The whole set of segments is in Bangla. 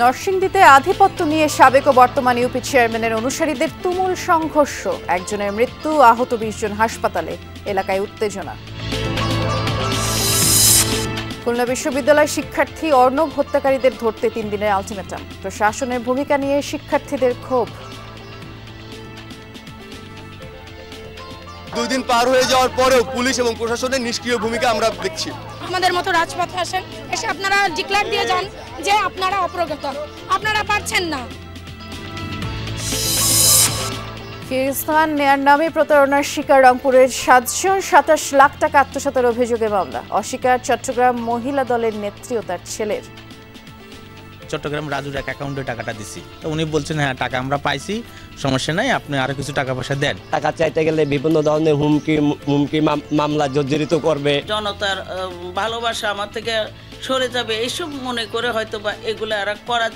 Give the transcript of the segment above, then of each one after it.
নরসিংদীতে আধিপত্য নিয়ে সাবেক ও বর্তমান ইউপি চেয়ারম্যানের অনুসারীদের তুমুল সংঘর্ষ, একজনের মৃত্যু, আহত ২০ জন হাসপাতালে, এলাকায় উত্তেজনা। খুলনা বিশ্ববিদ্যালয় শিক্ষার্থী অর্ণব হত্যাকারীদের ধরতে ৩ দিনের আলটিমেটাম, প্রশাসনের ভূমিকা নিয়ে শিক্ষার্থীদের ক্ষোভ। ২ দিন পার হয়ে যাওয়ার পরেও পুলিশ এবং প্রশাসনের নিষ্ক্রিয় ভূমিকা আমরা দেখছি। আমাদের মতো রাজপথে আসেন, এসে আপনারা ডিক্লেয়ার দিয়ে যান যে আপনারা অপ্রগত, আপনারা পারছেন না। ফিরস্তান নেয়ার নামে প্রতারণার শিকার রংপুরের ৭ জন, ২৭ লাখ টাকা আত্মসাতের অভিযোগে মামলা। অস্বীকার চট্টগ্রাম মহিলা দলের নেত্রী ও তার ছেলের। চট্টগ্রাম রাজুর এক অ্যাকাউন্টে টাকাটা দিছি, তো উনি বলছেন হ্যাঁ টাকা আমরা পাইছি, সমস্যা নাই, আপনি আরো কিছু টাকা পয়সা দেন। টাকা চাইতে গেলে বিভিন্ন ধরনের হুমকি মামলা জর্জরিত করবে। জনতার ভালোবাসা আমার থেকে সরে যাবে এইসব মনে করে হয়তো বা এগুলো আর করা।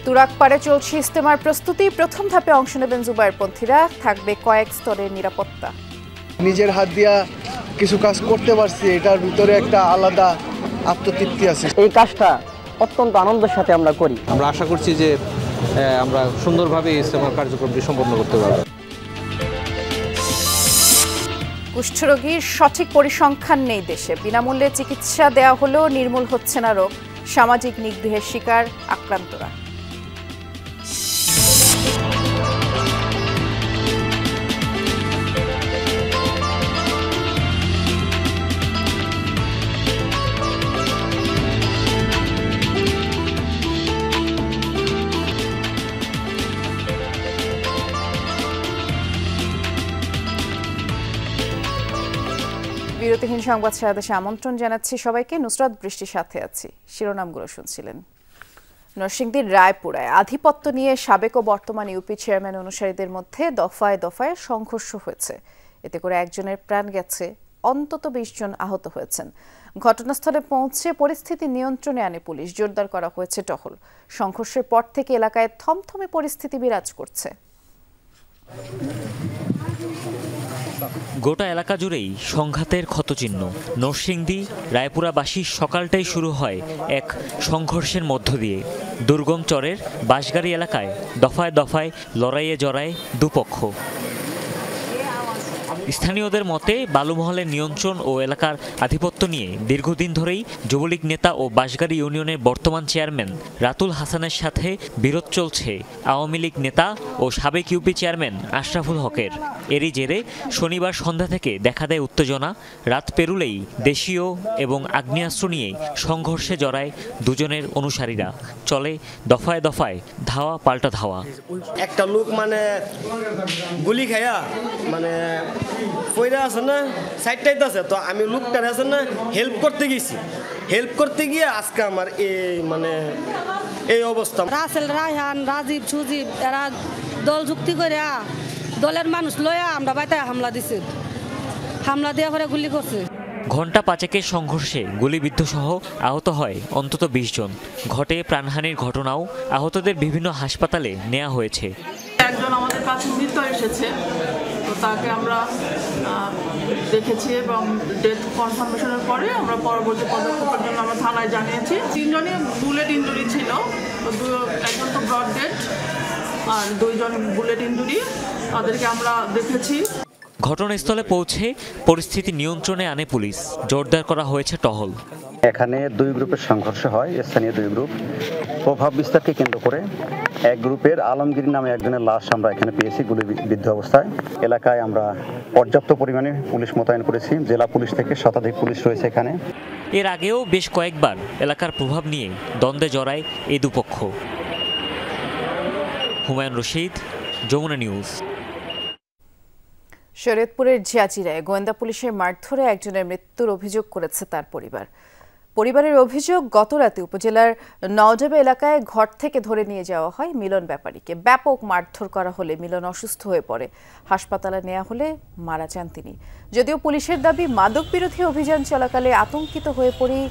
তুরাক পাড়ে চলছে ইজতেমার প্রস্তুতি। প্রথম ধাপে অংশ নেবেন জুবায়েরপন্থীরা, থাকবে কয়েক স্তরের নিরাপত্তা। নিজের হাত দিয়া কিছু কাজ করতে পারছি, এটার ভিতরে একটা আলাদা আত্মতৃপ্তি আছে। এই কাজটা অত্যন্ত আনন্দের সাথে আমরা করি। আমরা আশা করছি যে আমরা সুন্দরভাবে ইজতেমার কার্যক্রমটি সম্পন্ন করতে পারব। কুষ্ঠরোগীর সঠিক পরিসংখ্যান নেই দেশে, বিনামূল্যে চিকিৎসা দেওয়া হলেও নির্মূল হচ্ছে না রোগ, সামাজিক নিগ্রহের শিকার আক্রান্তরা। বিরতিহীন সংবাদ সারাদেশে আমন্ত্রণ জানাচ্ছি সবাইকে। নুসরাত বৃষ্টির সাথে আছি। শিরোনামগুলো শুনছিলেন। নরসিংদীর রায়পুরায় আধিপত্য নিয়ে সাবেক ও বর্তমান ইউপি চেয়ারম্যান অনুসারীদের মধ্যে দফায় দফায় সংঘর্ষ হয়েছে। এতে করে একজনের প্রাণ গেছে, অন্তত ২০ জন আহত হয়েছেন। ঘটনাস্থলে পৌঁছে পরিস্থিতি নিয়ন্ত্রণে আনে পুলিশ, জোরদার করা হয়েছে টহল। সংঘর্ষের পর থেকে এলাকায় থমথমে পরিস্থিতি বিরাজ করছে। গোটা এলাকা জুড়েই সংঘাতের ক্ষতচিহ্ন। নরসিংদী রায়পুরাবাসী সকালটাই শুরু হয় এক সংঘর্ষের মধ্য দিয়ে। দুর্গম চরের বাঁশগাড়ি এলাকায় দফায় দফায় লড়াইয়ে জড়ায় দুপক্ষ। স্থানীয়দের মতে বালুমহলের নিয়ন্ত্রণ ও এলাকার আধিপত্য নিয়ে দীর্ঘদিন ধরেই যুবলীগ নেতা ও বাঁশগাড়ি ইউনিয়নের বর্তমান চেয়ারম্যান রাতুল হাসানের সাথে বিরোধ চলছে আওয়ামী লীগ নেতা ও সাবেক ইউপি চেয়ারম্যান আশরাফুল হকের। এরই জেরে শনিবার সন্ধ্যা থেকে দেখা দেয় উত্তেজনা। রাত পেরুলেই দেশীয় এবং আগ্নেয়াস্ত্র নিয়ে সংঘর্ষে জড়ায় দুজনের অনুসারীরা। চলে দফায় দফায় ধাওয়া পাল্টা ধাওয়া। একটা লোক গুলি খায়া পয়রা আছে না, সাইডটাইতে আছে, তো আমি লোকটার আছে না হেল্প করতে গেছি। হেল্প করতে গিয়ে আজকে আমার এই অবস্থা। রাসেল, রায়হান, রাজীব, সুজীব এরা দল যুক্তি করে দলের মানুষ লয়া আমরা বাইতে হামলা দিছি। হামলা দেওয়া পরে গুলি করছে। ঘণ্টা পাঁচেকের সংঘর্ষে গুলিবিদ্ধ সহ আহত হয় অন্তত ২০ জন। ঘটে প্রাণহানির ঘটনাও, আহতদের বিভিন্ন হাসপাতালে নেওয়া হয়েছে। একজন আমাদের কাছে মৃত এসেছে, তো তাকে আমরা দেখেছি এবং ডেথ কনফার্মেশনের পরে আমরা পরবর্তী পদক্ষেপের জন্য আমরা থানায় জানিয়েছি। ৩ জনই বুলেট ইঞ্জুরি ছিল, একজন তো ব্রড ডেড আর 2 জন বুলেট ইঞ্জুরি, তাদেরকে আমরা দেখেছি। ঘটনাস্থলে পৌঁছে পরিস্থিতি নিয়ন্ত্রণে আনে পুলিশ, জোরদার করা হয়েছে টহল। এখানে 2 গ্রুপের সংঘর্ষ হয়, স্থানীয় 2 গ্রুপ। প্রভাব বিস্তারকে কেন্দ্র করে এক গ্রুপের আলমগীর নামে একজনের লাশ আমরা এখানে পেয়েছি গুলিবিদ্ধ অবস্থায়। এলাকায় আমরা পর্যাপ্ত পরিমাণে পুলিশ মোতায়েন করেছি, জেলা পুলিশ থেকে শতাধিক পুলিশ রয়েছে এখানে। এর আগেও বেশ কয়েকবার এলাকার প্রভাব নিয়ে দ্বন্দ্বে জড়ায় এই দুপক্ষ। হুমায়ুন রশিদ, যমুনা নিউজ। শরীয়তপুরের জাজিরায় গোয়েন্দা পুলিশের মারধরে একজনের মৃত্যুর অভিযোগ করেছে তার পরিবারের অভিযোগ, গতরাতে উপজেলার নওডাবা এলাকায় ঘর থেকে ধরে নিয়ে যাওয়া হয় মিলন ব্যাপারীকে। ব্যাপক মারধর করা হলে মিলন অসুস্থ হয়ে পড়ে, হাসপাতালে নেওয়া হলে মারা যান তিনি। যদিও পুলিশের দাবি মাদক বিরোধী অভিযান চলাকালে আতঙ্কিত হয়ে পড়েই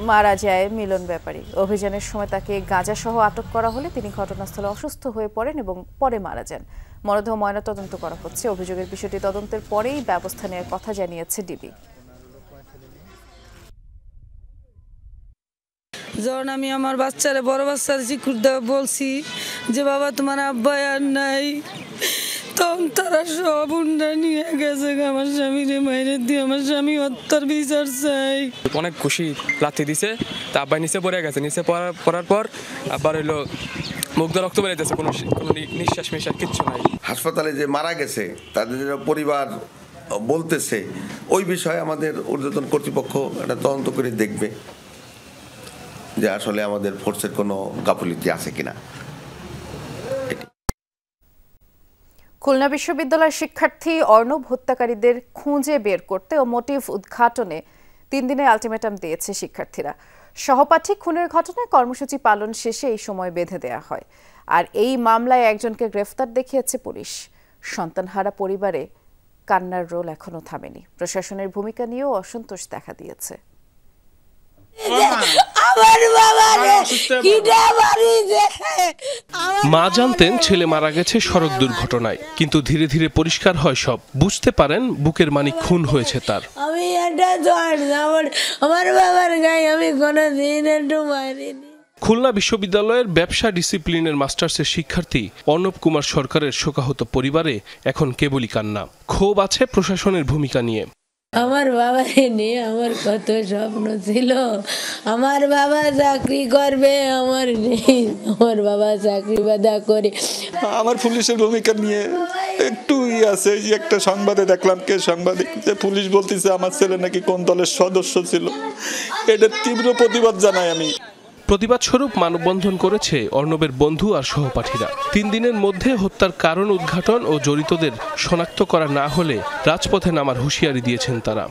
মারা যায় মিলন ব্যাপারী। অভিযানের সময় তাকে গাঁজাসহ আটক করা হলে তিনি ঘটনাস্থলে অসুস্থ হয়ে পড়েন এবং পরে মারা যান। মরদেহ ময়নাতদন্ত করা হচ্ছে। অভিযোগের বিষয়টি তদন্তের পরেই ব্যবস্থা নেওয়ার কথা জানিয়েছে ডিবি। যখন আমি আমার বাচ্চারে বড় বাচ্চার চিকুরদা বলছি যে বাবা তোমার আব্বা আর নাই, তখন তারা সব উন্ডা নিয়ে গেছে আমার স্বামীরে মাইরে দিয়ে। আমার স্বামী হত্যার বিচার চাই। অনেক খুশি লাথি দিছে, তা আব্বাই নিচে পড়ে গেছে। নিচে পড়ার পর আবার হইলো মুখ দিয়ে রক্ত বেরিয়েছে, কোনো নিঃশ্বাস মিশ্বাস কিচ্ছু নাই। হাসপাতালে যে মারা গেছে তাদের পরিবার বলতেছে, ওই বিষয়ে আমাদের ঊর্ধ্বতন কর্তৃপক্ষ একটা তদন্ত করে দেখবে যে আসলে আমাদের ফোর্সের কোনো গাফিলতি আছে কিনা। খুলনা বিশ্ববিদ্যালয়ের শিক্ষার্থী অর্ণব হত্যাকারীদের খুঁজে বের করতে ও মোটিভ উদ্ঘাটনে 3 দিনের আলটিমেটাম দিয়েছে শিক্ষার্থীরা। সহপাঠী খুনের ঘটনায় কর্মসূচি পালন শেষে এই সময় বেঁধে দেয়া হয়। আর এই মামলায় একজনকে গ্রেফতার দেখিয়েছে পুলিশ। সন্তানহারা পরিবারে কান্নার রোল এখনো থামেনি। প্রশাসনের ভূমিকা নিয়েও অসন্তোষ দেখা দিয়েছে। মা জানতেন ছেলে মারা গেছে সড়ক দুর্ঘটনায়, কিন্তু ধীরে ধীরে পরিষ্কার হয় সব। বুঝতে পারেন বুকের মানিক খুন হয়েছে তার। আমি আমার বাবার গায়ে আমি কোনোদিন একটু মারিনি। খুলনা বিশ্ববিদ্যালয়ের ব্যবসা ডিসিপ্লিনের মাস্টার্সের শিক্ষার্থী অর্ণব কুমার সরকারের শোকাহত পরিবারে এখন কেবলই কান্না। ক্ষোভ আছে প্রশাসনের ভূমিকা নিয়ে। আমার বাবাকে নিয়ে আমার কত স্বপ্ন ছিল। আমার বাবা চাকরি করবে, আমার নেই। আমার বাবা চাকরি বাদা করে। আমার পুলিশের ভূমিকা নিয়ে একটু আছে। যে একটা সংবাদে দেখলাম, কে সাংবাদিক, যে পুলিশ বলতেছে আমার ছেলে নাকি কোন দলের সদস্য ছিল। এটা তীব্র প্রতিবাদ জানাই আমি। প্রতিবাদ স্বরূপ মানববন্ধন করেছে অর্ণবের বন্ধু আর সহপাঠীরা। 3 দিনের মধ্যে হত্যার কারণ উদ্ঘাটন ও জড়িতদের শনাক্ত করা না হলে রাজপথে নামার হুঁশিয়ারি দিয়েছেন তারা।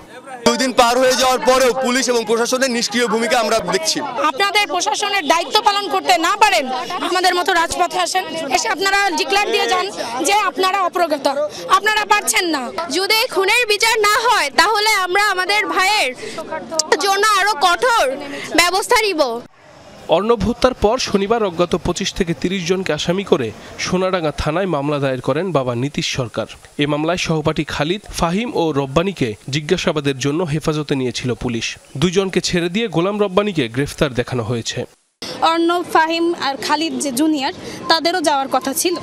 2 দিন পার হয়ে যাওয়ার পরেও পুলিশ এবং প্রশাসনের নিষ্ক্রিয় ভূমিকা আমরা দেখছি। আপনাদের প্রশাসনের দায়িত্ব পালন করতে না পারেন, আমাদের মতো রাজপথে আসেন, এসে আপনারা ডিক্লেয়ার দিয়ে যান যে আপনারা অপ্রগত, আপনারা পারছেন না। যদি খুনের বিচার না হয় তাহলে আমরা আমাদের ভাইয়ের জন্য আরো কঠোর ব্যবস্থা নিব। অর্ণব হত্যার পর শনিবার অজ্ঞাত 25 থেকে 30 জনকে আসামি করে সোনাডাঙ্গা থানায় মামলা দায়ের করেন বাবা নীতিশ সরকার। এ মামলায় সহপাঠী খালিদ, ফাহিম ও রব্বানীকে জিজ্ঞাসাবাদের জন্য হেফাজতে নিয়েছিল পুলিশ। 2 জনকে ছেড়ে দিয়ে গোলাম রব্বানীকে গ্রেফতার দেখানো হয়েছে। অর্ণব, ফাহিম আর খালিদ যে জুনিয়র, তাদেরও যাওয়ার কথা ছিল।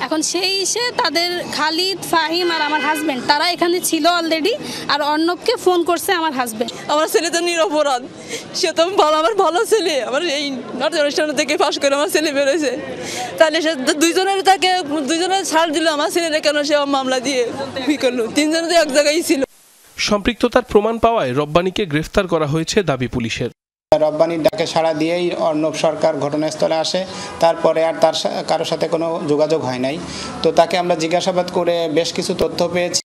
এখন সেই এসে তাদের খালিদ, ফাহিম আর আমার হাজব্যান্ড তারা এখানে ছিল অলরেডি। আর অর্ণবকে ফোন করছে আমার হাজব্যান্ড। আমার ছেলে তো নিরপরাধ, সে তো ভালো, আমার ভালো ছেলে। আমার এই নর্থ অনুষ্ঠান থেকে পাশ করে আমার ছেলে বেরোয়েছে, তাহলে সে দুইজনের ছাড় দিল। আমার ছেলেরা কেন সে মামলা দিয়ে কি করলো? 3 জন তো এক জায়গায় ছিল। সম্পৃক্ততার প্রমাণ পাওয়ায় রব্বানীকে গ্রেফতার করা হয়েছে দাবি পুলিশের। রব্বানীর ডাকে সাড়া দিয়েই অর্ণব সরকার ঘটনাস্থলে আসে। তারপরে আর তার কারোর সাথে কোনো যোগাযোগ হয় নাই। তো তাকে আমরা জিজ্ঞাসাবাদ করে বেশ কিছু তথ্য পেয়েছি।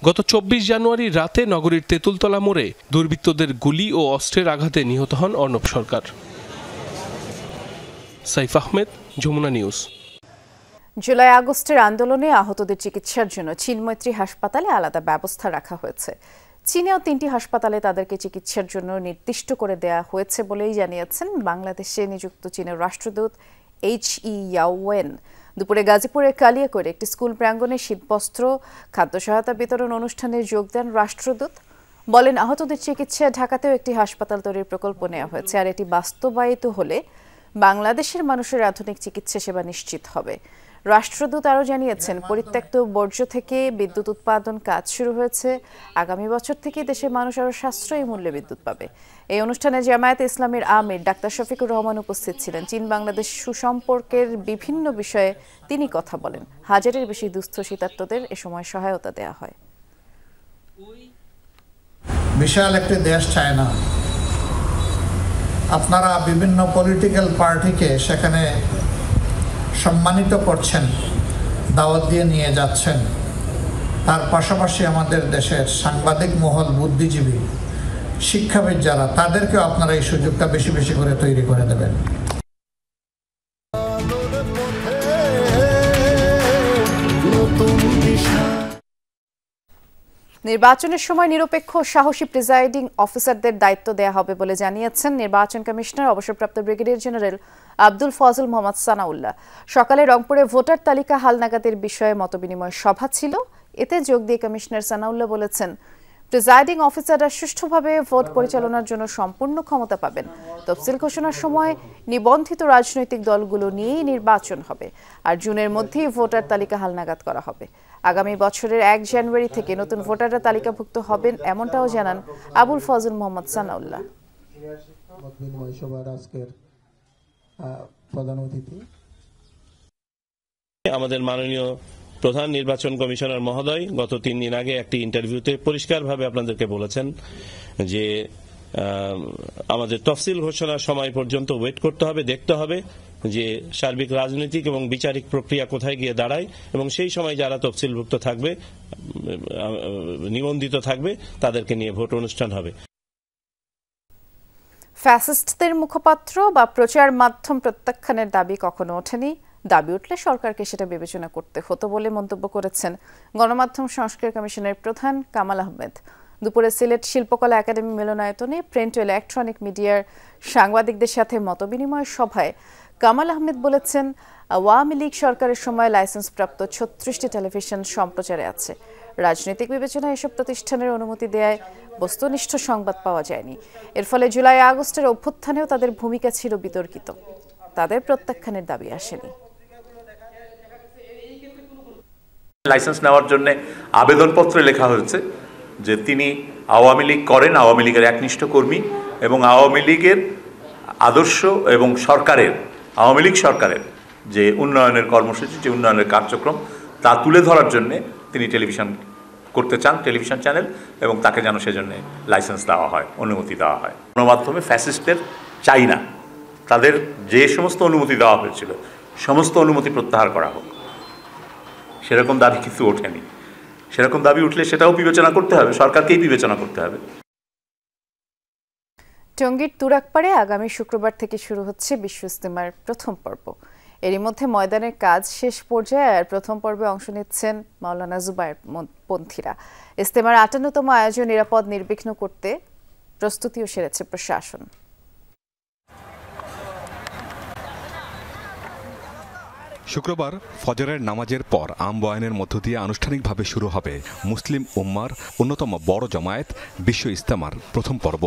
গত 24 জানুয়ারি রাতে নগরীর তেঁতুলতলা মোড়ে দুর্বৃত্তদের গুলি ও অস্ত্রের আঘাতে নিহত হন অর্ণব সরকার। সাইফ আহমেদ, যমুনা নিউজ। জুলাই আগস্টের আন্দোলনে আহতদের চিকিৎসার জন্য চীনমৈত্রী হাসপাতালে আলাদা ব্যবস্থা রাখা হয়েছে। চীনেও 3টি হাসপাতালে তাদেরকে চিকিৎসার জন্য নির্দিষ্ট করে দেয়া হয়েছে বলেই জানিয়েছেন বাংলাদেশে নিযুক্ত চীনের রাষ্ট্রদূত H.E. ইয়াওয়েন। দুপুরে গাজীপুরের কালিয়াকৈরে একটি স্কুল প্রাঙ্গণে শীতবস্ত্র, খাদ্য সহায়তা বিতরণ অনুষ্ঠানে যোগ দেন রাষ্ট্রদূত। বলেন, আহতদের চিকিৎসায় ঢাকাতেও একটি হাসপাতাল তৈরির প্রকল্প নেওয়া হয়েছে। আর এটি বাস্তবায়িত হলে বাংলাদেশের মানুষের আধুনিক চিকিৎসা সেবা নিশ্চিত হবে। রাষ্ট্রদূত আরও জানিয়েছেন, পরিত্যক্ত বর্জ্য থেকে বিদ্যুৎ উৎপাদন কাজ শুরু হয়েছে। আগামী বছর থেকে দেশের মানুষ আরও সাশ্রয়ী মূল্যে বিদ্যুৎ পাবে। এই অনুষ্ঠানে জামায়াতে ইসলামীর আমির ডাক্তার শফিকুর রহমান উপস্থিত ছিলেন। চীন বাংলাদেশ সুসম্পর্কের বিভিন্ন বিষয়ে তিনি কথা বলেন। 1000-এর বেশি দুস্থ শীতার্তদের এ সময় সহায়তা দেওয়া হয়। বিশাল একটি দেশ চায়না, আপনারা বিভিন্ন পলিটিক্যাল পার্টিকে সেখানে সম্মানিত করছেন, দাওয়াত দিয়ে নিয়ে যাচ্ছেন। তার পাশাপাশি আমাদের দেশের সাংবাদিক মহল, বুদ্ধিজীবী, শিক্ষাবিদ যারা, তাদেরকেও আপনারা এই সুযোগটা বেশি বেশি করে তৈরি করে দেবেন। নির্বাচনের সময় নিরপেক্ষ সাহসী প্রিজাইডিং অফিসারদের দায়িত্ব দেওয়া হবে বলে জানিয়েছেন নির্বাচন কমিশনার অবসরপ্রাপ্ত ব্রিগেডিয়ার জেনারেল আব্দুল ফজল মোহাম্মদ সানাউল্লাহ। সকালে রংপুরে ভোটার তালিকা হালনাগাদের বিষয়ে মতবিনিময় সভা ছিল। এতে যোগ দিয়ে কমিশনার সানাউল্লাহ বলেছেন, প্রিজাইডিং অফিসাররা সুষ্ঠুভাবে ভোট পরিচালনার জন্য সম্পূর্ণ ক্ষমতা পাবেন। তফসিল ঘোষণার সময় নিবন্ধিত রাজনৈতিক দলগুলো নিয়েই নির্বাচন হবে, আর জুনের মধ্যেই ভোটার তালিকা হালনাগাদ করা হবে। আগামী বছরের 1 জানুয়ারি থেকে নতুন ভোটাররা তালিকাভুক্ত হবেন, এমনটাও জানান আবুল ফজল মোহাম্মদ সানাউল্লাহ। আমাদের মাননীয় প্রধান নির্বাচন কমিশনার মহোদয় গত 3 দিন আগে একটি ইন্টারভিউতে পরিষ্কারভাবে আপনাদেরকে বলেছেন যে আমাদের তফসিল ঘোষণার সময় পর্যন্ত ওয়েট করতে হবে, দেখতে হবে যে সার্বিক রাজনৈতিক এবং বিচারিক প্রক্রিয়া কোথায় গিয়ে দাঁড়ায়, এবং সেই সময় যারা তফসিলভুক্ত থাকবে, নিবন্ধিত থাকবে, তাদেরকে নিয়ে ভোট অনুষ্ঠান হবে। ফ্যাসিস্টদের মুখপাত্র বা প্রচার মাধ্যম প্রত্যাখ্যানের দাবি কখনো ওঠেনি। দাবি উঠলে সরকারকে সেটা বিবেচনা করতে হতো বলে মন্তব্য করেছেন গণমাধ্যম সংস্কার কমিশনের প্রধান কামাল আহমেদ। দুপুরে সিলেট শিল্পকলা একাডেমি মিলনায়তনে প্রিন্ট ও ইলেকট্রনিক মিডিয়ার সাংবাদিকদের সাথে মতবিনিময় সভায় কামাল আহমেদ বলেছেন, আওয়ামী লীগ সরকারের সময় লাইসেন্সপ্রাপ্ত 36টি টেলিভিশন সম্প্রচারে আছে। রাজনৈতিক বিবেচনায় এসব প্রতিষ্ঠানের অনুমতি দেয়ায় বস্তুনিষ্ঠ সংবাদ পাওয়া যায়নি। এর ফলে জুলাই আগস্টের অভ্যুত্থানেও তাদের ভূমিকা ছিল বিতর্কিত। তাদের প্রত্যাখ্যানের দাবি আসেনি। লাইসেন্স নেওয়ার জন্য আবেদনপত্রে লেখা হয়েছে যে তিনি আওয়ামী লীগ করেন, আওয়ামী লীগের একনিষ্ঠ কর্মী, এবং আওয়ামী লীগের আদর্শ এবং সরকারের, আওয়ামী লীগ সরকারের যে উন্নয়নের কর্মসূচি, যে উন্নয়নের কার্যক্রম, তা তুলে ধরার জন্য তিনি টেলিভিশন করতে চান, টেলিভিশন চ্যানেল, এবং তাকে যেন সেজন্য লাইসেন্স দেওয়া হয়, অনুমতি দেওয়া হয়। গণমাধ্যমে ফ্যাসিস্টদের চাই না, তাদের যে সমস্ত অনুমতি দেওয়া হয়েছিল সমস্ত অনুমতি প্রত্যাহার করা হোক, সেরকম দাবি কিছু ওঠেনি। সেরকম দাবি উঠলে সেটাও বিবেচনা করতে হবে, সরকারকেই বিবেচনা করতে হবে। টঙ্গীর তুরাকপাড়ে আগামী শুক্রবার থেকে শুরু হচ্ছে বিশ্ব ইজতেমার প্রথম পর্ব। এরই মধ্যে ময়দানের কাজ শেষ পর্যায়ে, আর প্রথম পর্বে অংশ নিচ্ছেন মাওলানা জুবায়ের পন্থীরা। ইজতেমার 58তম আয়োজন নিরাপদ নির্বিঘ্ন করতে প্রস্তুতিও সেরেছে প্রশাসন। শুক্রবার ফজরের নামাজের পর আম বয়ানের মধ্য দিয়ে আনুষ্ঠানিকভাবে শুরু হবে মুসলিম উম্মার অন্যতম বড় জমায়েত বিশ্ব ইজতেমার প্রথম পর্ব।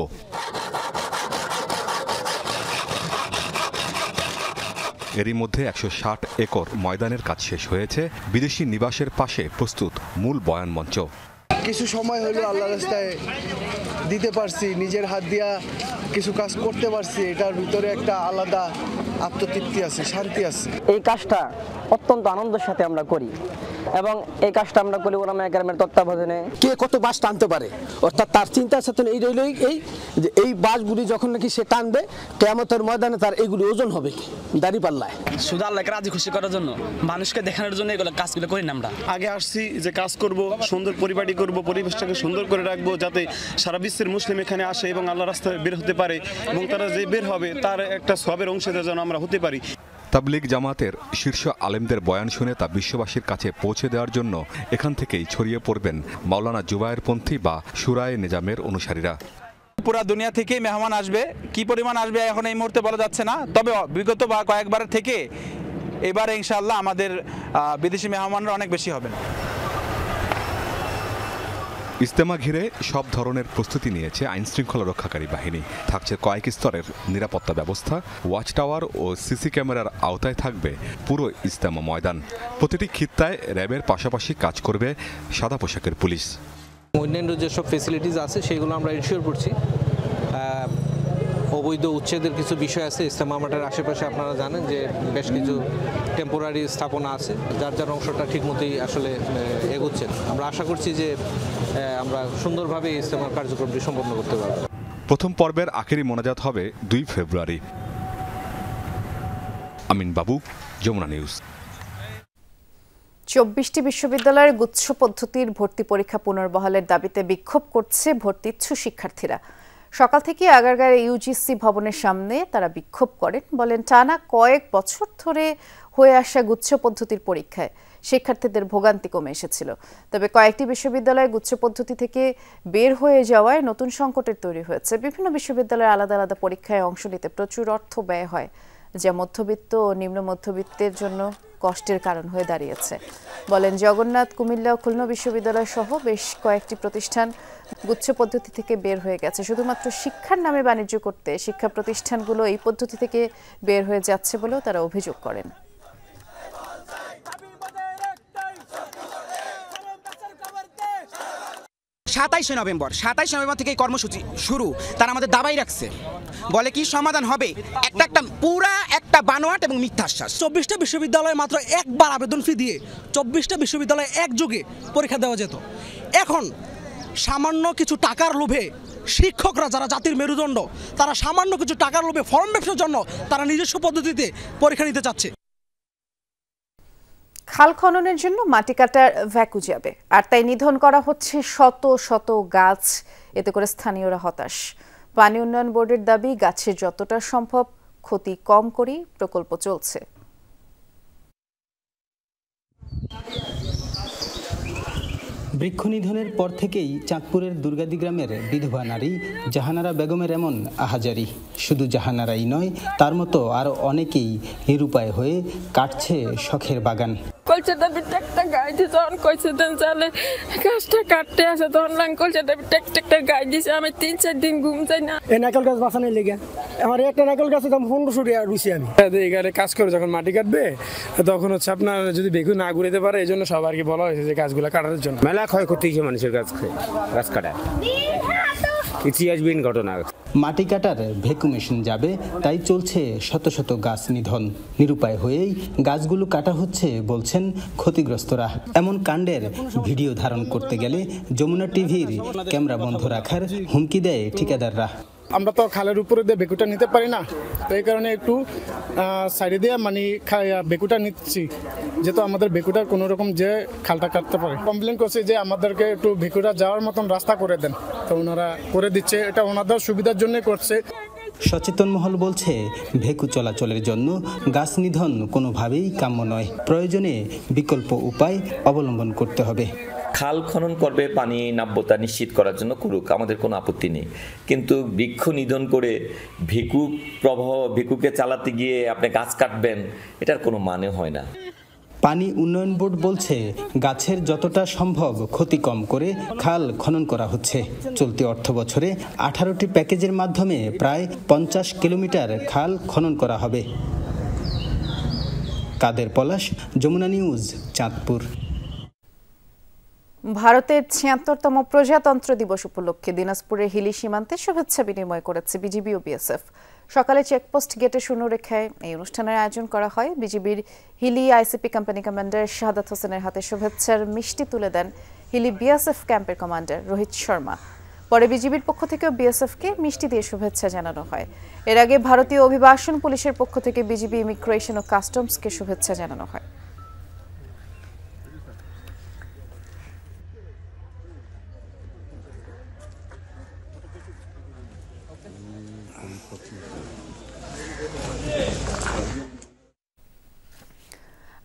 এরই মধ্যে 160 একর ময়দানের কাজ শেষ হয়েছে। বিদেশি নিবাসের পাশে প্রস্তুত মূল বয়ান মঞ্চ। কিছু সময় হলো আল্লাহ রাস্তায় দিতে পারছি, নিজের হাত দিয়া কিছু কাজ করতে পারছি, এটার ভিতরে একটা আলাদা আত্মতৃপ্তি আছে, শান্তি আছে। এই কাজটা অত্যন্ত আনন্দের সাথে আমরা করি, এবং এই কাজটা আমরা করি ওলামায়ে কেরামের তত্ত্বাবধানে। কে কত বাস টানতে পারে, অর্থাৎ তার চিন্তা চেতনা এই রইল এই যে এই বাসগুলি যখন নাকি সে টানবে, কিয়ামতের ময়দানে তার এইগুলি ওজন হবে কি দাঁড়িপাল্লায়। শুধু আল্লাহকে রাজি খুশি করার জন্য, মানুষকে দেখানোর জন্য এগুলো কাজগুলো করি না। আমরা আগে আসছি যে কাজ করব, সুন্দর পরিপাটি করব, পরিবেশটাকে সুন্দর করে রাখবো, যাতে সারা বিশ্বের মুসলিম এখানে আসে এবং আল্লাহ রাস্তায় বের হতে পারে, এবং তারা যে বের হবে তার একটা সবের অংশীদার যেন আমরা হতে পারি। তাবলীগ জামাতের শীর্ষ আলেমদের বয়ান শুনে তা বিশ্ববাসীর কাছে পৌঁছে দেওয়ার জন্য এখান থেকেই ছড়িয়ে পড়বেন মাওলানা জুবায়ের পন্থী বা শুরায়ে নিজামের অনুসারীরা। পুরা দুনিয়া থেকে মেহমান আসবে, কি পরিমাণ আসবে এখন এই মুহূর্তে বলা যাচ্ছে না, তবে বিগত বা কয়েকবার থেকে এবারে ইনশাআল্লাহ আমাদের বিদেশি মেহমানরা অনেক বেশি হবেন। ইজতেমা ঘিরে সব ধরনের প্রস্তুতি নিয়েছে আইনশৃঙ্খলা রক্ষাকারী বাহিনী। থাকছে কয়েক স্তরের নিরাপত্তা ব্যবস্থা, ওয়াচ টাওয়ার ও সিসি ক্যামেরার আওতায় থাকবে পুরো ইজতেমা ময়দান। প্রতিটি খিত্তায় র্যাবের পাশাপাশি কাজ করবে সাদা পোশাকের পুলিশ। অন্যান্য যেসব ফেসিলিটিস আছে সেগুলো আমরা এনশিওর করছি। অবৈধ উচ্ছেদের কিছু বিষয় আছে ইজতেমা মাঠের আশেপাশে, আপনারা জানেন যে বেশ কিছু টেম্পোরারি স্থাপনা আছে, যার যার অংশটা ঠিকমতোই আসলে এগোচ্ছে। আমরা আশা করছি যে আমরা সুন্দরভাবে ইজতেমার কার্যক্রমটি সম্পন্ন করতে পারব। প্রথম পর্বের আখেরি মোনাজাত হবে 2 ফেব্রুয়ারি। আমিন বাবু, যমুনা নিউজ। 24টি বিশ্ববিদ্যালয়ের গুচ্ছ পদ্ধতির ভর্তি পরীক্ষা পুনর্বহালের দাবিতে বিক্ষোভ করছে ভর্তি ইচ্ছু শিক্ষার্থীরা। সকাল থেকে আগারগাঁওয়ের ইউজিসি ভবনের সামনে তারা বিক্ষোভ করেন। বলেন, টানা কয়েক বছর ধরে হয়ে আসা গুচ্ছ পদ্ধতির পরীক্ষায় শিক্ষার্থীদের ভোগান্তি কমে এসেছিল। তবে কয়েকটি বিশ্ববিদ্যালয়ে গুচ্ছ পদ্ধতি থেকে বের হয়ে যাওয়ায় নতুন সংকটের তৈরি হয়েছে। বিভিন্ন বিশ্ববিদ্যালয়ে আলাদা আলাদা পরীক্ষায় অংশ নিতে প্রচুর অর্থ ব্যয় হয়। যা মধ্যবিত্ত ও নিম্ন মধ্যবিত্তের জন্য কষ্টের কারণ হয়ে দাঁড়িয়েছে। বলেন জগন্নাথ, কুমিল্লা ও খুলনা বিশ্ববিদ্যালয় সহ বেশ কয়েকটি প্রতিষ্ঠান গুচ্ছ পদ্ধতি থেকে বের হয়ে গেছে। শুধুমাত্র শিক্ষার নামে বাণিজ্য করতে শিক্ষা প্রতিষ্ঠানগুলো এই পদ্ধতি থেকে বের হয়ে যাচ্ছে বলেও তারা অভিযোগ করেন। 27 নভেম্বর থেকে এই কর্মসূচি শুরু। তারা আমাদের দাবাই রাখছে, বলে কি সমাধান হবে, একটা বানোয়াট এবং মিথ্যা আশ্বাস। 24টা বিশ্ববিদ্যালয়ে মাত্র একবার আবেদন ফি দিয়ে 24টা বিশ্ববিদ্যালয়ে একযোগে পরীক্ষা দেওয়া যেত। এখন সামান্য কিছু টাকার লোভে শিক্ষকরা, যারা জাতির মেরুদণ্ড, তারা সামান্য কিছু টাকার লোভে ফর্ম ব্যবসার জন্য তারা নিজস্ব পদ্ধতিতে পরীক্ষা নিতে চাচ্ছে। খাল খননের জন্য মাটি কাটার ভ্যাকু যাবে, আর তাই নিধন করা হচ্ছে শত শত গাছ। এতে করে স্থানীয়রা হতাশ। পানি উন্নয়ন বোর্ডের দাবি, গাছের যতটা সম্ভব ক্ষতি কম করেই প্রকল্প চলছে। বৃক্ষ নিধনের পর থেকেই চাঁদপুরের দুর্গাদি গ্রামের বিধবা নারী জাহানারা বেগমের এমন আহাজারি। শুধু জাহানারাই নয়, তার মতো আরও অনেকেই নিরুপায় হয়ে কাটছে শখের বাগান। আমি 3-4 দিন ঘুম যাই না। এই নারকেল গাছ বাঁচানোর লেগে আমার একটা নারকেল গাছে 1500 টাকা রুচি। আমি এখানে কাজ করে যখন মাটি কাটবে তখন হচ্ছে আপনার যদি বেগু না ঘুরেতে পারে, এই জন্য সবাইকে বলা হয়েছে যে গাছগুলো কাটার জন্য। মেলা ক্ষয়ক্ষতি হয়েছে মানুষের গাছ কাটায়, ইতিহাসবিহীন ঘটনা। মাটি কাটার ভেকু মেশিন যাবে, তাই চলছে শত শত গাছ নিধন। নিরুপায় হয়েই গাছগুলো কাটা হচ্ছে বলছেন ক্ষতিগ্রস্তরা। এমন কাণ্ডের ভিডিও ধারণ করতে গেলে যমুনা টিভির ক্যামেরা বন্ধ রাখার হুমকি দেয় ঠিকাদাররা। আমরা তো খালের উপরে দিয়ে বেকুটা নিতে পারি না, তো এই কারণে একটু সাইডে দিয়ে মানে বেকুটা নিচ্ছি, যেহেতু আমাদের বেকুটার কোনো রকম যে খালটা কাটতে পারে। কমপ্লেন করছে যে আমাদেরকে একটু বেকুটা যাওয়ার মতন রাস্তা করে দেন, তো ওনারা করে দিচ্ছে। এটা ওনাদের সুবিধার জন্য করছে। সচেতন মহল বলছে, ভেকু চলাচলের জন্য গাছ নিধন কোনোভাবেই কাম্য নয়। প্রয়োজনে বিকল্প উপায় অবলম্বন করতে হবে। খাল খনন করবে, পানি নাব্যতা নিশ্চিত করার জন্য করুক, আমাদের কোনো আপত্তি নেই। কিন্তু বৃক্ষ নিধন করে ভিকুকে চালাতে গিয়ে আপনি গাছ কাটবেন, এটার কোনো মানে হয় না। পানি উন্নয়ন বোর্ড বলছে, গাছের যতটা সম্ভব ক্ষতি কম করে খাল খনন করা হচ্ছে। চলতি অর্থ বছরে 18টি প্যাকেজের মাধ্যমে প্রায় 50 কিলোমিটার খাল খনন করা হবে। কাদের পলাশ, যমুনা নিউজ, চাঁদপুর। ভারতের ৭৬তম প্রজাতন্ত্র দিবস উপলক্ষে দিনাজপুরের হিলি সীমান্তে শুভেচ্ছা বিনিময় করেছে বিজিবি ও বিএসএফ। সকালে চেকপোস্ট গেটে শূন্যরেখায় এই অনুষ্ঠানের আয়োজন করা হয়। বিজিবির হিলি আইসিপি কোম্পানি কমান্ডার শাহাদাত হোসেনের হাতে শুভেচ্ছার মিষ্টি তুলে দেন হিলি বিএসএফ ক্যাম্পের কমান্ডার রোহিত শর্মা। পরে বিজিবির পক্ষ থেকেও বিএসএফকে মিষ্টি দিয়ে শুভেচ্ছা জানানো হয়। এর আগে ভারতীয় অভিবাসন পুলিশের পক্ষ থেকে বিজিবি ইমিগ্রেশন ও কাস্টমসকে শুভেচ্ছা জানানো হয়।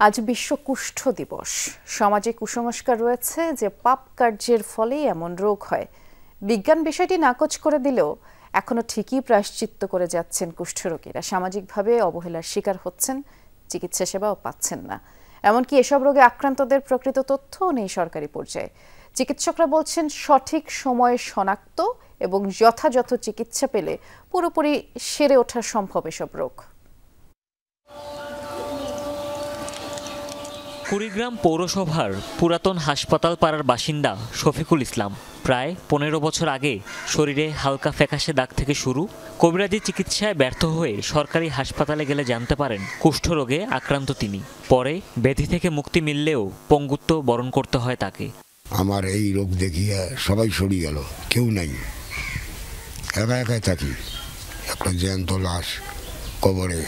আজ বিশ্ব কুষ্ঠ দিবস। সমাজে কুসংস্কার রয়েছে যে পাপ কার্যের ফলেই এমন রোগ হয়। বিজ্ঞান বিষয়টি নাকচ করে দিলেও এখনো ঠিকই প্রায়শ্চিত্ত করে যাচ্ছেন কুষ্ঠরোগীরা। সামাজিকভাবে অবহেলার শিকার হচ্ছেন, চিকিৎসা সেবাও পাচ্ছেন না। এমনকি এসব রোগে আক্রান্তদের প্রকৃত তথ্যও নেই সরকারি পর্যায়ে। চিকিৎসকরা বলছেন, সঠিক সময়ে শনাক্ত এবং যথাযথ চিকিৎসা পেলে পুরোপুরি সেরে ওঠা সম্ভব এসব রোগ। কুড়িগ্রাম পৌরসভার পুরাতন হাসপাতাল পাড়ার বাসিন্দা শফিকুল ইসলাম প্রায় 15 বছর আগে শরীরে হালকা ফ্যাকাশে দাগ থেকে শুরু কবিরাজি চিকিৎসায় ব্যর্থ হয়ে সরকারি হাসপাতালে গেলে জানতে পারেন কুষ্ঠরোগে আক্রান্ত তিনি। পরে ব্যাধি থেকে মুক্তি মিললেও পঙ্গুত্ব বরণ করতে হয় তাকে। আমার এই রোগ দেখিয়ে সবাই সরিয়ে গেল, কেউ নাই, একা একাই থাকি, একটা জ্যান্ত লাশ কবরে।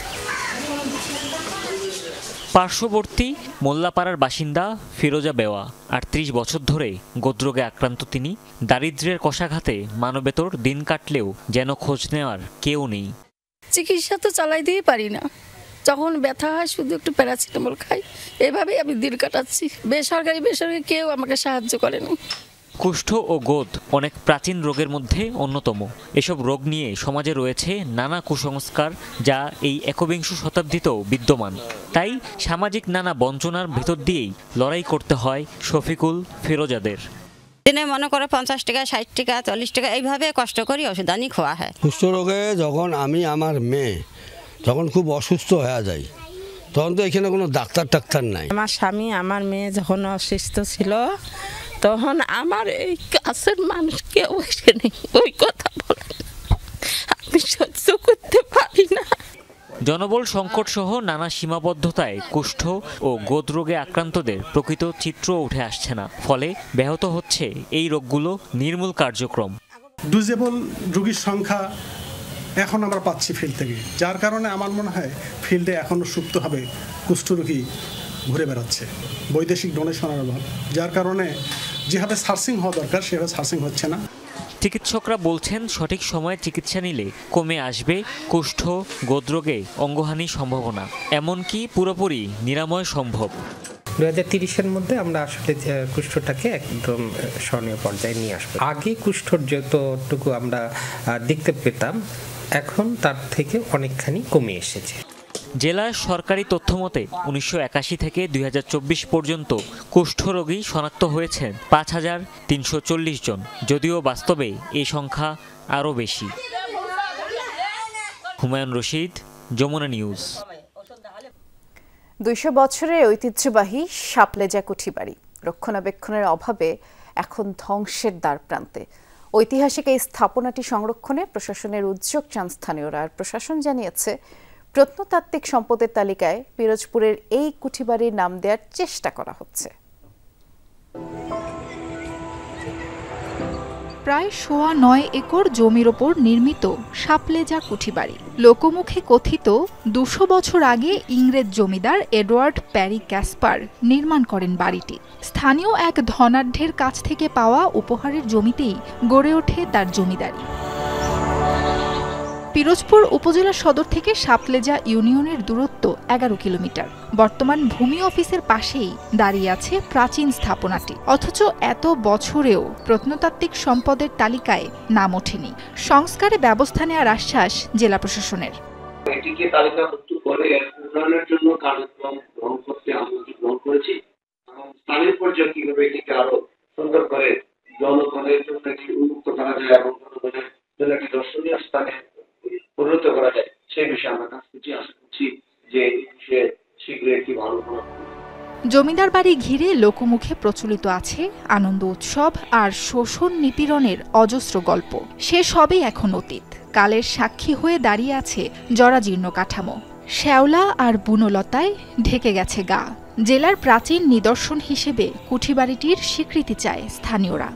পার্শ্ববর্তী মোল্লাপাড়ার বাসিন্দা ফিরোজা বেওয়া 38 বছর ধরে গোদরোগে আক্রান্ত তিনি। দারিদ্র্যের কষাঘাতে মানবেতর দিন কাটলেও যেন খোঁজ নেওয়ার কেউ নেই। চিকিৎসা তো চালাই দিয়ে পারি না, যখন ব্যথা হয় শুধু একটু প্যারাসিটামল খাই, এভাবেই আমি দিন কাটাচ্ছি। বেসরকারি কেউ আমাকে সাহায্য করেনি। কুষ্ঠ ও গোদ অনেক প্রাচীন রোগের মধ্যে অন্যতম। এসব রোগ নিয়ে সমাজে রয়েছে নানা কুসংস্কার, যা এই একবিংশ শতাব্দীতেও বিদ্যমান। তাই সামাজিক নানা বঞ্চনার ভেতর দিয়েই লড়াই করতে হয় শফিকুল, ফিরোজাদের। দিনে মনে করে 50 টাকা, 60 টাকা, 40 টাকা এইভাবে কষ্ট করি ওষুধ আনি খাওয়া হয়। কুষ্ঠ রোগে যখন আমার মেয়ে যখন খুব অসুস্থ হয়ে যায়, তখন তো এখানে কোনো ডাক্তার নাই। আমার স্বামী আমার মেয়ে যখন অসুস্থ ছিল, তখন আমার এই কাছের মানুষ কেউ এসে ওই কথা বলে, আমি সহ্য করতে পারি না। জনবল সংকট সহ নানা সীমাবদ্ধতায় কুষ্ঠ ও গোদ রোগে আক্রান্তদের প্রকৃত চিত্র উঠে আসছে না, ফলে ব্যাহত হচ্ছে এই রোগগুলো নির্মূল কার্যক্রম। ডিজেবল রোগীর সংখ্যা এখন আমরা পাচ্ছি ফিল্ড থেকে, যার কারণে আমার মনে হয় ফিল্ডে এখনও সুপ্তভাবে কুষ্ঠরোগী ঘুরে বেড়াচ্ছে। বৈদেশিক ডোনেশনের অভাব, যার কারণে যেভাবে সার্চিং হওয়া দরকার সেভাবে সার্চিং হচ্ছে না। চিকিৎসকরা বলছেন সঠিক সময়ে চিকিৎসা নিলে কমে আসবে কুষ্ঠ, গোদ রোগে অঙ্গহানির সম্ভাবনা, এমনকি পুরোপুরি নিরাময় সম্ভব। 2030-এর মধ্যে আমরা আসলে কুষ্ঠটাকে একদম স্মরণীয় পর্যায়ে নিয়ে আসবো। আগে কুষ্ঠর যতটুকু আমরা দেখতে পেতাম, এখন তার থেকে অনেকখানি কমে এসেছে। জেলার সরকারি তথ্যমতে 1981 থেকে 2024 পর্যন্ত কুষ্ঠরোগী শনাক্ত হয়েছেন 5340 জন, যদিও বাস্তবে এই সংখ্যা আরও বেশি। হুমায়ুন রশিদ, যমুনা নিউজ। 200 বছরের ঐতিহ্যবাহী শাপলেজা কুঠিবাড়ি রক্ষণাবেক্ষণের অভাবে এখন ধ্বংসের দ্বার প্রান্তে। ঐতিহাসিক এই স্থাপনাটি সংরক্ষণে প্রশাসনের উদ্যোগ চান স্থানীয়রা। আর প্রশাসন জানিয়েছে, প্রত্নতাত্ত্বিক সম্পদের তালিকায় পিরোজপুরের এই কুঠিবাড়ির নাম দেওয়ার চেষ্টা করা হচ্ছে। প্রায় 9.25 একর জমির ওপর নির্মিত শাপলেজা কুঠিবাড়ি। লোকমুখে কথিত 200 বছর আগে ইংরেজ জমিদার এডওয়ার্ড প্যারি ক্যাসপার নির্মাণ করেন বাড়িটি। স্থানীয় এক ধনাঢ্যের কাছ থেকে পাওয়া উপহারের জমিতেই গড়ে ওঠে তার জমিদারি। পিরোজপুর উপজেলা সদর থেকে শাপলেজা ইউনিয়নের দূরত্ব 11 কিলোমিটার। বর্তমান ভূমি অফিসের পাশেই দাঁড়িয়ে আছে প্রাচীন স্থাপনাটি, অথচ এত বছরেও প্রত্নতাত্ত্বিক সম্পদের তালিকায় নাম ওঠেনি। সংস্কারে ব্যবস্থা নেওয়ার আশ্বাস জেলা প্রশাসনের। এটিকে তালিকাভুক্ত করে উন্নয়নের জন্য কার্যক্রম গ্রহণ করতে আমরা গ্রহণ করেছি। স্থানীয় পর্যায়ে কিভাবে এটিকে আরো সুন্দর করে জনগণের জন্য উন্মুক্ত করা যায় এবং জনগণের জন্য একটি দর্শনীয় স্থানে পরিণত করা যায়, সেই বিষয়ে আমরা কাজ করছি। আশা করছি যে এই বিষয়ে শীঘ্রই একটি ভালো ফলাফল। জমিদার বাড়ি ঘিরে লোকমুখে প্রচলিত আছে আনন্দ উৎসব আর শোষণ নিপীড়নের অজস্র গল্প। সে সবই এখন অতীত। কালের সাক্ষী হয়ে দাঁড়িয়ে আছে জরাজীর্ণ কাঠামো। শ্যাওলা আর বুনলতায় ঢেকে গেছে গা। জেলার প্রাচীন নিদর্শন হিসেবে কুঠিবাড়িটির স্বীকৃতি চায় স্থানীয়রা।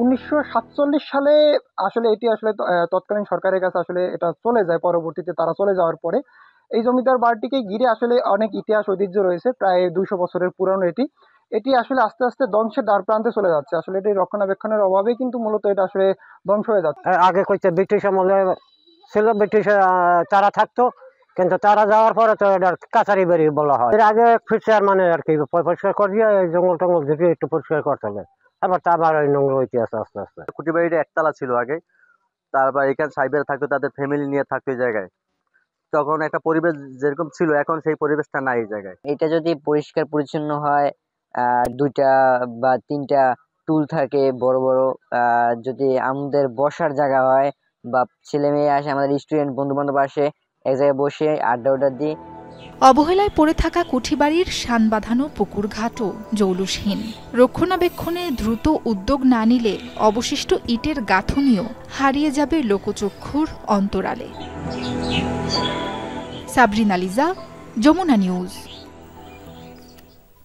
1947 সালে আসলে এটি আসলে তৎকালীন সরকারের কাছে আসলে এটা চলে যায়। পরবর্তীতে তারা চলে যাওয়ার পরে এই জমিদার বাড়িটিকে ঘিরে আসলে অনেক ইতিহাস ঐতিহ্য রয়েছে। প্রায় 200 বছরের পুরানো এটি আসলে আস্তে আস্তে ধ্বংসের দ্বার প্রান্তে চলে যাচ্ছে। আসলে এটি রক্ষণাবেক্ষণের অভাবে কিন্তু মূলত এটা আসলে ধ্বংস হয়ে যাচ্ছে। আগে কইতে ব্রিটিশ আমলে ছিল, ব্রিটিশ তারা থাকতো, কিন্তু তারা যাওয়ার পরে তো এটা কাছারি বাড়ি বলা হয়। এর আগে ফিচার মানে আর কি পরিষ্কার করিয়ে জঙ্গল টঙ্গল ঝুঁকিয়ে একটু পরিষ্কার করতে হবে। আবার আবার ওই নোংরা ইতিহাস আস্তে আস্তে। কুঠিবাড়িটা একতলা ছিল আগে, তারপর এখানে সাইবের থাকতো, তাদের ফ্যামিলি নিয়ে থাকতো এই জায়গায়। তখন একটা পরিবেশ যেরকম ছিল, এখন সেই পরিবেশটা নাই এই জায়গায়। এটা যদি পরিষ্কার পরিচ্ছন্ন হয়, 2টা বা 3টা টুল থাকে বড় বড়, যদি আমাদের বসার জায়গা হয় বা ছেলে মেয়ে আসে, আমাদের স্টুডেন্ট বন্ধু বান্ধব আসে, এক জায়গায় বসে আড্ডা দিই। অবহেলায় পড়ে থাকা কুঠিবাড়ির শান বাঁধানো পুকুর ঘাটও জৌলুসহীন। রক্ষণাবেক্ষণে দ্রুত উদ্যোগ না নিলে অবশিষ্ট ইটের গাঁথনিও হারিয়ে যাবে লোকচক্ষুর অন্তরালে। সাবরিনা লিজা, যমুনা নিউজ।